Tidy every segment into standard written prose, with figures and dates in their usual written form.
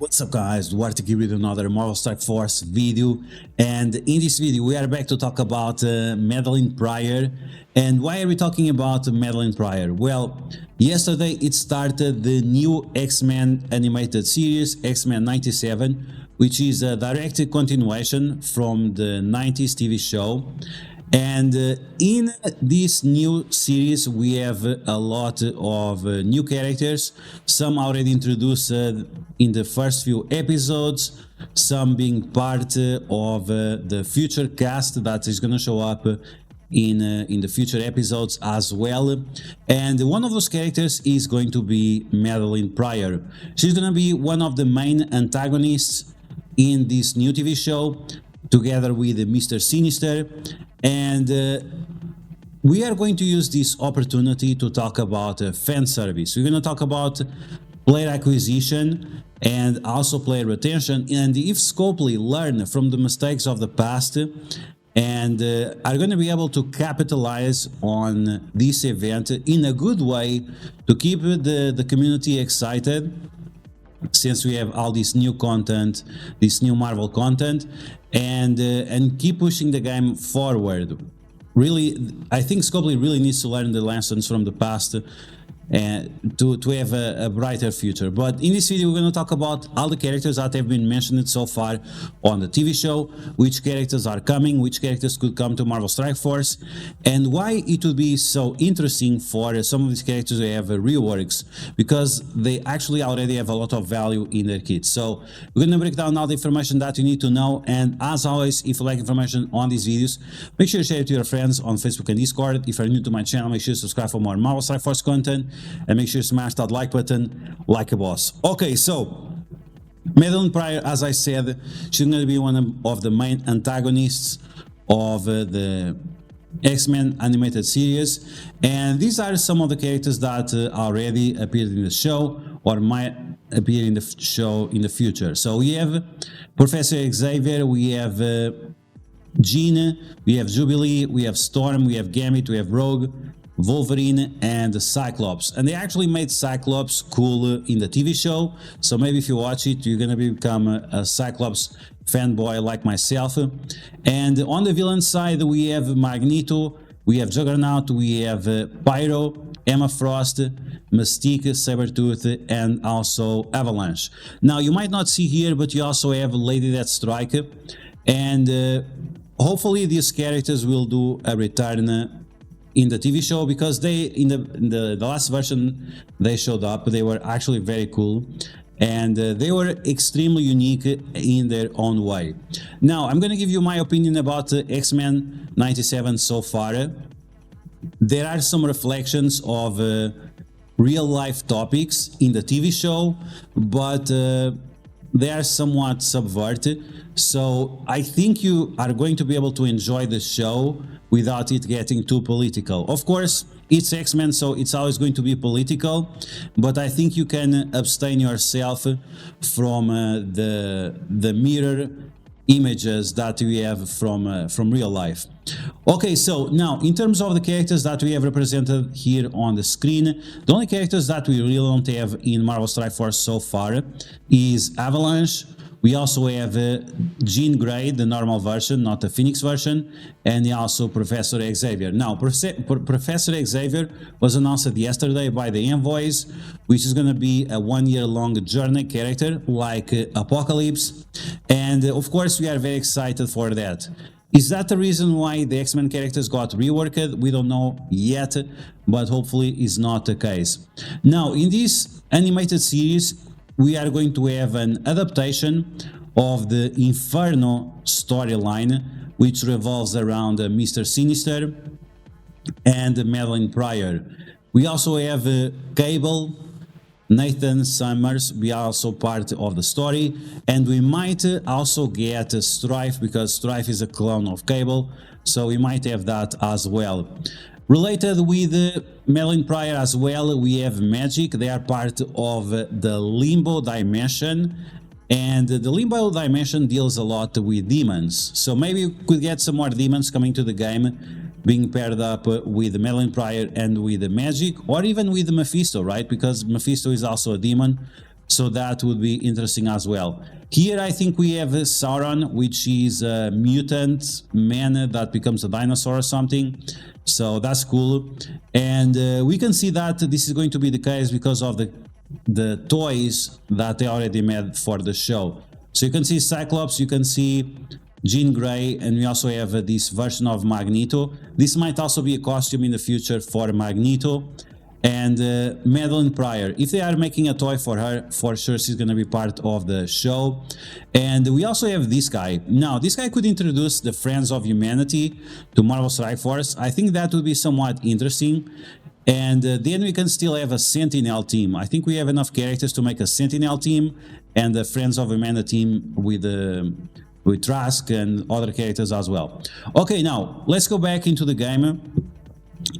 What's up guys, DuArktik with another Marvel Strike Force video, and in this video we are back to talk about Madeline Pryor. And why are we talking about Madeline Pryor? Well, yesterday it started the new X-Men animated series, X-Men 97, which is a direct continuation from the 90s TV show. And in this new series we have a lot of new characters, some already introduced in the first few episodes, some being part of the future cast that is going to show up in the future episodes as well. And one of those characters is going to be Madeline Pryor. She's going to be one of the main antagonists in this new TV show, together with Mr. Sinister. And we are going to use this opportunity to talk about fan service. We're going to talk about player acquisition and also player retention, and if Scopely learn from the mistakes of the past and are going to be able to capitalize on this event in a good way to keep the community excited, since we have all this new content, this new Marvel content, and keep pushing the game forward. Really, I think Scopely really needs to learn the lessons from the past and to have a brighter future. But in this video we're going to talk about all the characters that have been mentioned so far on the TV show, which characters are coming, which characters could come to Marvel Strike Force, and why it would be so interesting for some of these characters to have reworks, because they actually already have a lot of value in their kits. So we're going to break down all the information that you need to know, and as always, if you like information on these videos, make sure you share it to your friends on Facebook and Discord. If you're new to my channel, make sure you subscribe for more Marvel Strike Force content, and make sure you smash that like button like a boss. Okay, so Madeline Pryor, as I said, she's going to be one of the main antagonists of the X-Men animated series, and these are some of the characters that already appeared in the show or might appear in the show in the future. So we have Professor Xavier, we have Jean, we have Jubilee, we have Storm, we have Gambit, we have Rogue, Wolverine, and Cyclops. And they actually made Cyclops cool in the TV show, so maybe if you watch it you're gonna become a Cyclops fanboy like myself. And on the villain side we have Magneto, we have Juggernaut, we have Pyro, Emma Frost, Mystique, Sabretooth, and also Avalanche. Now you might not see here, but you also have Lady Deathstrike, and hopefully these characters will do a return in the TV show, because they in the last version they showed up, they were actually very cool, and they were extremely unique in their own way. Now I'm going to give you my opinion about X-Men 97 so far. There are some reflections of real life topics in the TV show, but they are somewhat subverted, so I think you are going to be able to enjoy the show without it getting too political. Of course, it's X-Men, so it's always going to be political, but I think you can abstain yourself from the mirror images that we have from real life. Okay, so now in terms of the characters that we have represented here on the screen, the only characters that we really don't have in Marvel Strike Force so far is Avalanche. We also have Jean Grey, the normal version, not the Phoenix version, and also Professor Xavier. Now, Professor Xavier was announced yesterday by the Envoys, which is going to be a one-year-long journey character like Apocalypse, and of course we are very excited for that. Is that the reason why the X-Men characters got reworked? We don't know yet, but hopefully it's not the case. Now, in this animated series, we are going to have an adaptation of the Inferno storyline, which revolves around Mr. Sinister and Madeline Pryor. We also have Cable, Nathan Summers be also part of the story, and we might also get Strife, because Strife is a clone of Cable, so we might have that as well. Related with Madeline Pryor as well, we have Magic. They are part of the Limbo Dimension, and the Limbo Dimension deals a lot with demons, so maybe we could get some more demons coming to the game, being paired up with Madeline Pryor and with Magic, or even with Mephisto, right? Because Mephisto is also a demon, So that would be interesting as well. Here I think we have Sauron, which is a mutant man that becomes a dinosaur or something. So that's cool. And we can see that this is going to be the case because of the toys that they already made for the show. So you can see Cyclops, you can see Jean Grey, and we also have this version of Magneto. This might also be a costume in the future for Magneto. And Madeline Pryor, if they are making a toy for her, for sure she's going to be part of the show. And we also have this guy. Now, this guy could introduce the Friends of Humanity to Marvel Strike Force. I think that would be somewhat interesting. And then we can still have a Sentinel team. I think we have enough characters to make a Sentinel team and the Friends of Humanity team with Trask and other characters as well. Okay, now let's go back into the game.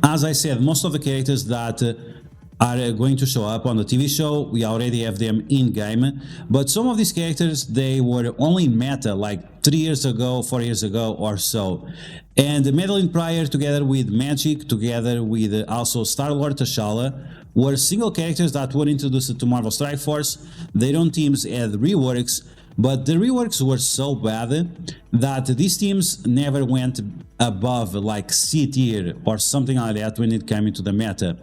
As I said, most of the characters that are going to show up on the TV show, we already have them in-game, but some of these characters, they were only meta like 3 years ago, 4 years ago or so. And Madeline Pryor together with Magic, together with also Star-Lord T'Challa, were single characters that were introduced to Marvel Strike Force. Their own teams had reworks, but the reworks were so bad that these teams never went above like C tier or something like that when it came into the meta.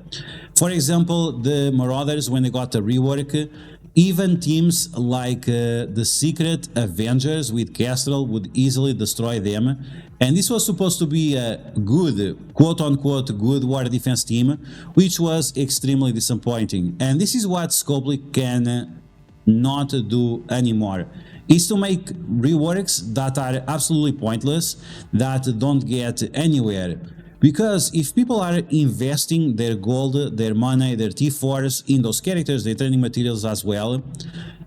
For example, the Marauders, when they got a rework, even teams like the Secret Avengers with Kestrel would easily destroy them. And this was supposed to be a good, quote-unquote, good war defense team, which was extremely disappointing. And this is what Scopely can not do anymore, is to make reworks that are absolutely pointless, that don't get anywhere. Because if people are investing their gold, their money, their T4s in those characters, their training materials as well,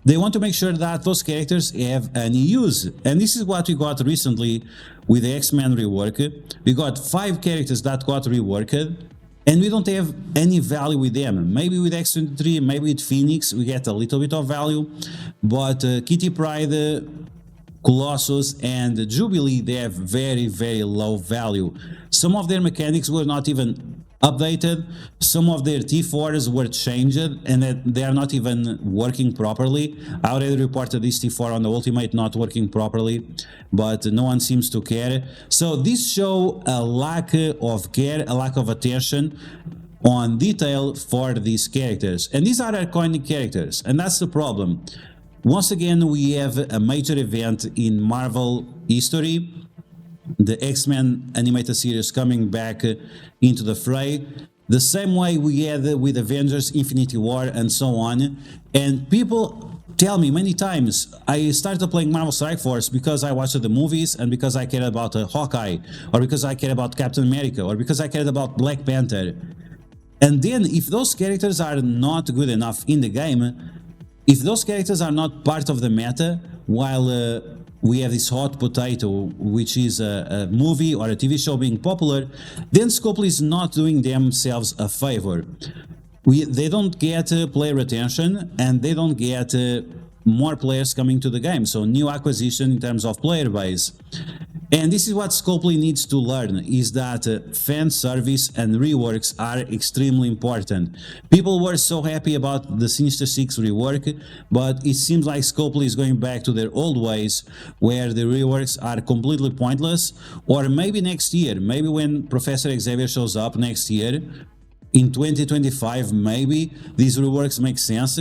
they want to make sure that those characters have any use. And this is what we got recently with the X-Men rework. We got 5 characters that got reworked, and we don't have any value with them. Maybe with X-23, maybe with Phoenix, we get a little bit of value, but Kitty Pryde, Colossus, and Jubilee, they have very, very low value. Some of their mechanics were not even updated, some of their T4s were changed, and that they are not even working properly. I already reported this T4 on the Ultimate not working properly, but no one seems to care. So this show a lack of care, a lack of attention on detail for these characters. And these are iconic characters, and that's the problem. Once again, we have a major event in Marvel history, the X-Men animated series coming back into the fray, the same way we had with Avengers, Infinity War, and so on. And people tell me many times, I started playing Marvel Strike Force because I watched the movies and because I cared about Hawkeye, or because I cared about Captain America, or because I cared about Black Panther. And then if those characters are not good enough in the game, if those characters are not part of the meta, while we have this hot potato, which is a movie or a TV show being popular, then Scopely is not doing themselves a favor. They don't get player retention, and they don't get more players coming to the game, so new acquisition in terms of player base. And this is what Scopely needs to learn, is that fan service and reworks are extremely important. People were so happy about the Sinister Six rework, but it seems like Scopely is going back to their old ways, where the reworks are completely pointless. Or maybe next year, maybe when Professor Xavier shows up next year, in 2025, maybe these reworks make sense.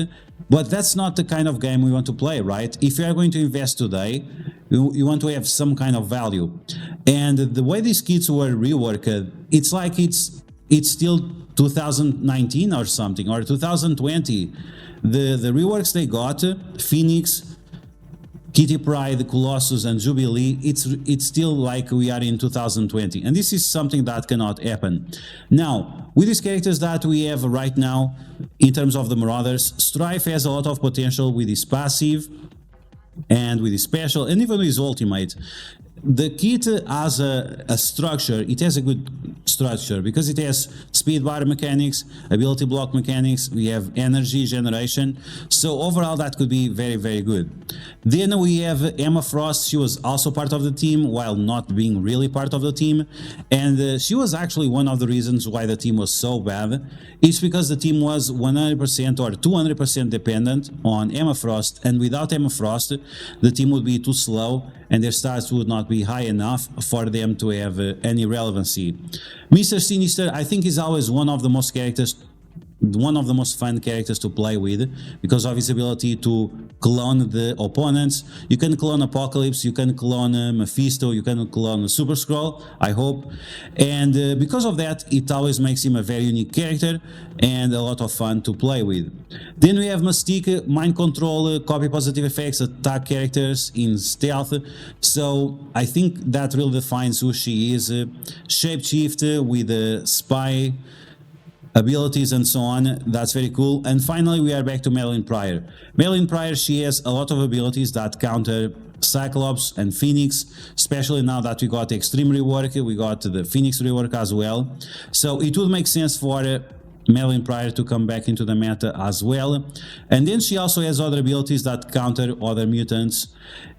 But that's not the kind of game we want to play, right? If you are going to invest today, you want to have some kind of value. And the way these kits were reworked, it's like it's still 2019 or something, or 2020. The reworks they got, Phoenix, Kitty Pryde, Colossus, and Jubilee, it's still like we are in 2020, and this is something that cannot happen. Now, with these characters that we have right now, in terms of the Marauders, Strife has a lot of potential with his passive, and with his special, and even with his ultimate. the kit has a structure. It has a good structure because it has speed bar mechanics, ability block mechanics, we have energy generation, so overall that could be very, very good. Then we have Emma Frost. She was also part of the team while not being really part of the team, and she was actually one of the reasons why the team was so bad. It's because the team was 100% or 200% dependent on Emma Frost, and without Emma Frost the team would be too slow and their stats would not be high enough for them to have any relevancy. Mr. Sinister, I think, is always one of the most fun characters to play with because of his ability to clone the opponents. You can clone Apocalypse, you can clone Mephisto, you can clone Super Skrull, I hope, and because of that it always makes him a very unique character and a lot of fun to play with. Then we have Mystique, mind control, copy positive effects, attack characters in stealth, so I think that really defines who she is. Shapeshift with spy abilities and so on, that's very cool. And finally we are back to Madeline Pryor. Madeline Pryor, she has a lot of abilities that counter Cyclops and Phoenix, especially now that we got the Extreme Rework, we got the Phoenix Rework as well, so it would make sense for Madeline Pryor to come back into the meta as well. And then she also has other abilities that counter other mutants,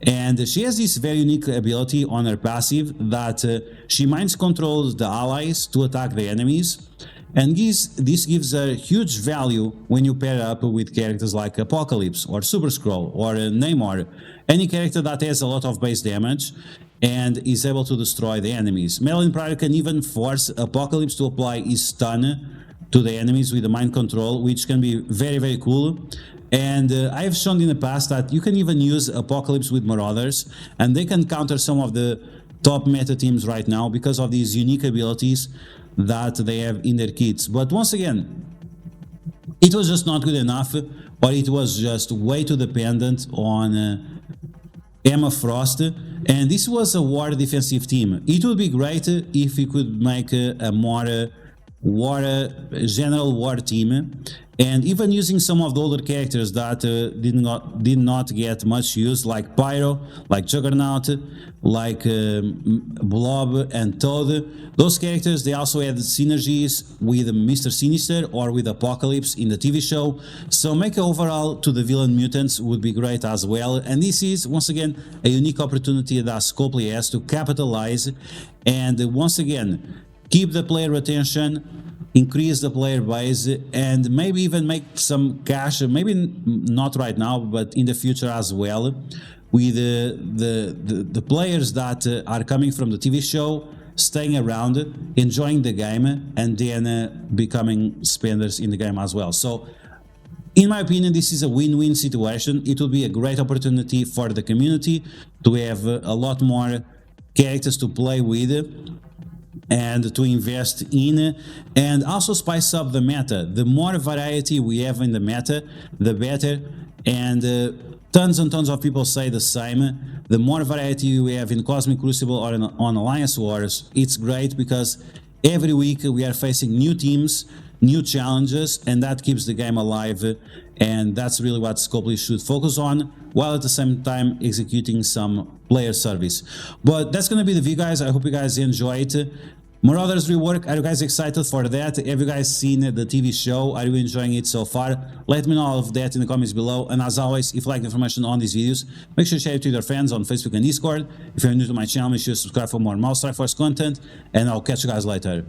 and she has this very unique ability on her passive that she mind controls the allies to attack the enemies. And this gives her huge value when you pair up with characters like Apocalypse or Super Skrull or Namor, any character that has a lot of base damage and is able to destroy the enemies. Madeline Pryor can even force Apocalypse to apply his stun to the enemies with the mind control, which can be very, very cool. And I've shown in the past that you can even use Apocalypse with Marauders, and they can counter some of the top meta teams right now because of these unique abilities that they have in their kits. But once again, it was just not good enough, or it was just way too dependent on Emma Frost, and this was a war defensive team. It would be great if we could make a more general war team, and even using some of the older characters that did not get much use, like Pyro, like Juggernaut, like Blob and Toad. Those characters, they also had synergies with Mr. Sinister or with Apocalypse in the TV show, so make an overall to the villain mutants would be great as well. And this is once again a unique opportunity that Scopely has to capitalize and once again keep the player retention, increase the player base, and maybe even make some cash, maybe not right now, but in the future as well, with the players that are coming from the TV show, staying around, enjoying the game, and then becoming spenders in the game as well. So, in my opinion, this is a win-win situation. It will be a great opportunity for the community to have a lot more characters to play with and to invest in, and also spice up the meta. The more variety we have in the meta, the better, and tons and tons of people say the same. The more variety we have in Cosmic Crucible or on Alliance Wars, it's great because every week we are facing new teams, new challenges, and that keeps the game alive, and that's really what Scopely should focus on, while at the same time executing some player service. But that's gonna be the video, guys. I hope you guys enjoy it. Marauders Rework, are you guys excited for that? Have you guys seen the TV show? Are you enjoying it so far? Let me know all of that in the comments below. And as always, if you like the information on these videos, make sure to share it with your friends on Facebook and Discord. If you're new to my channel, make sure to subscribe for more Mouse Strike Force content, and I'll catch you guys later.